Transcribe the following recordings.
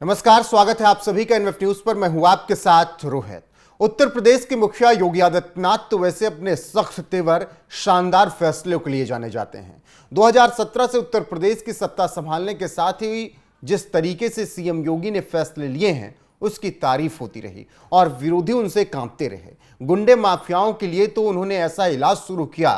नमस्कार, स्वागत है आप सभी का एनएफ न्यूज पर। मैं हूं आपके साथ रोहित। उत्तर प्रदेश के मुखिया योगी आदित्यनाथ तो वैसे अपने सख्त तेवर शानदार फैसलों के लिए जाने जाते हैं। 2017 से उत्तर प्रदेश की सत्ता संभालने के साथ ही जिस तरीके से सीएम योगी ने फैसले लिए हैं उसकी तारीफ होती रही और विरोधी उनसे कांपते रहे। गुंडे माफियाओं के लिए तो उन्होंने ऐसा इलाज शुरू किया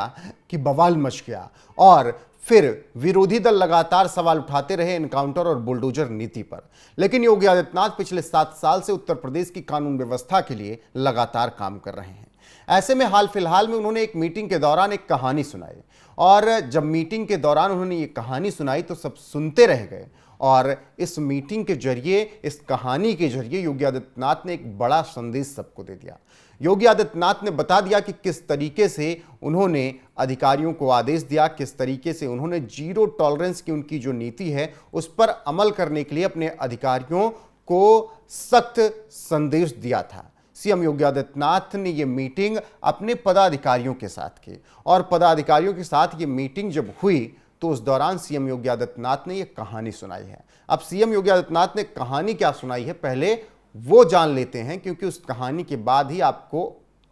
कि बवाल मच गया और फिर विरोधी दल लगातार सवाल उठाते रहे एनकाउंटर और बुलडोजर नीति पर। लेकिन योगी आदित्यनाथ पिछले 7 साल से उत्तर प्रदेश की कानून व्यवस्था के लिए लगातार काम कर रहे हैं। ऐसे में हाल फिलहाल में उन्होंने एक मीटिंग के दौरान एक कहानी सुनाई और जब मीटिंग के दौरान उन्होंने ये कहानी सुनाई तो सब सुनते रह गए और इस मीटिंग के जरिए, इस कहानी के जरिए योगी आदित्यनाथ ने एक बड़ा संदेश सबको दे दिया। योगी आदित्यनाथ ने बता दिया कि किस तरीके से उन्होंने अधिकारियों को आदेश दिया, किस तरीके से उन्होंने जीरो टॉलरेंस की उनकी जो नीति है उस पर अमल करने के लिए अपने अधिकारियों को सख्त संदेश दिया था। सीएम योगी आदित्यनाथ ने यह मीटिंग अपने पदाधिकारियों के साथ की और पदाधिकारियों के साथ ये मीटिंग जब हुई तो उस दौरान सीएम योगी आदित्यनाथ ने यह कहानी सुनाई है। अब सीएम योगी आदित्यनाथ ने कहानी क्या सुनाई है पहले वो जान लेते हैं, क्योंकि उस कहानी के बाद ही आपको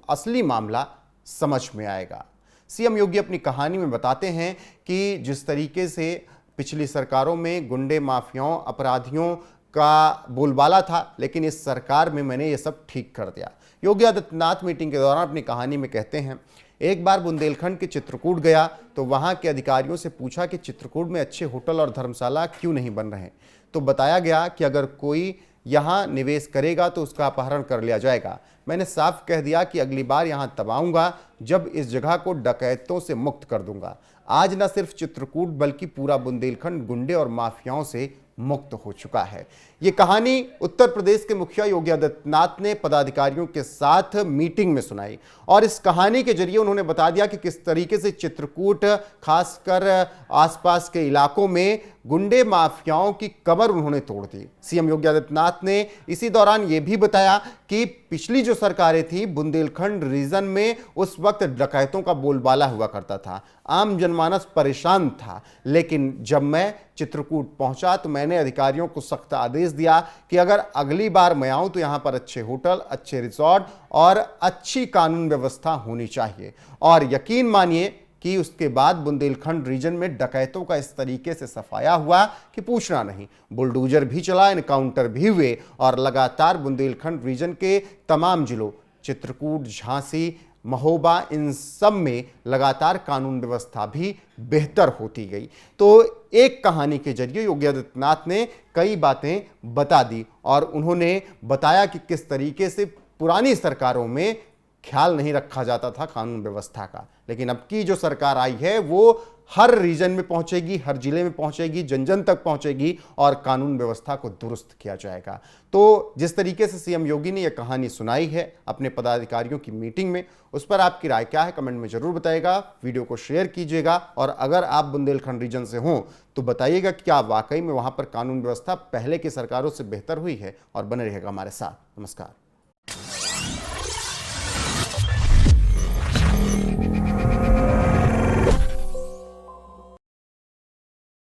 असली मामला समझ में आएगा। सीएम योगी अपनी कहानी में बताते हैं कि जिस तरीके से पिछली सरकारों में गुंडे माफियाओं अपराधियों का बोलबाला था, लेकिन इस सरकार में मैंने ये सब ठीक कर दिया। योगी आदित्यनाथ मीटिंग के दौरान अपनी कहानी में कहते हैं, एक बार बुंदेलखंड के चित्रकूट गया तो वहां के अधिकारियों से पूछा कि चित्रकूट में अच्छे होटल और धर्मशाला क्यों नहीं बन रहे। तो बताया गया कि अगर कोई यहाँ निवेश करेगा तो उसका अपहरण कर लिया जाएगा। मैंने साफ कह दिया कि अगली बार यहाँ तब आऊँगा जब इस जगह को डकैतों से मुक्त कर दूंगा। आज न सिर्फ चित्रकूट बल्कि पूरा बुंदेलखंड गुंडे और माफियाओं से मुक्त हो चुका है। ये कहानी उत्तर प्रदेश के मुखिया योगी आदित्यनाथ ने पदाधिकारियों के साथ मीटिंग में सुनाई और इस कहानी के जरिए उन्होंने बता दिया कि किस तरीके से चित्रकूट खासकर आसपास के इलाकों में गुंडे माफियाओं की कमर उन्होंने तोड़ दी। सीएम योगी आदित्यनाथ ने इसी दौरान यह भी बताया कि पिछली जो सरकारें थी बुंदेलखंड रीजन में उस वक्त डकैतों का बोलबाला हुआ करता था, आम जनमानस परेशान था। लेकिन जब मैं चित्रकूट पहुंचा तो मैंने अधिकारियों को सख्त आदेश दिया कि अगर अगली बार मैं आऊं तो यहां पर अच्छे होटल, अच्छे रिसोर्ट और अच्छी कानून व्यवस्था होनी चाहिए। और यकीन मानिए कि उसके बाद बुंदेलखंड रीजन में डकैतों का इस तरीके से सफाया हुआ कि पूछना नहीं। बुलडोजर भी चला, एनकाउंटर भी हुए और लगातार बुंदेलखंड रीजन के तमाम जिलों चित्रकूट, झांसी, महोबा, इन सब में लगातार कानून व्यवस्था भी बेहतर होती गई। तो एक कहानी के जरिए योगी आदित्यनाथ ने कई बातें बता दी और उन्होंने बताया कि किस तरीके से पुरानी सरकारों में ख्याल नहीं रखा जाता था कानून व्यवस्था का, लेकिन अब की जो सरकार आई है वो हर रीजन में पहुंचेगी, हर जिले में पहुंचेगी, जन जन तक पहुंचेगी और कानून व्यवस्था को दुरुस्त किया जाएगा। तो जिस तरीके से सीएम योगी ने यह कहानी सुनाई है अपने पदाधिकारियों की मीटिंग में, उस पर आपकी राय क्या है कमेंट में जरूर बताइएगा। वीडियो को शेयर कीजिएगा और अगर आप बुंदेलखंड रीजन से हों तो बताइएगा कि क्या वाकई में वहां पर कानून व्यवस्था पहले की सरकारों से बेहतर हुई है। और बने रहेगा हमारे साथ। नमस्कार।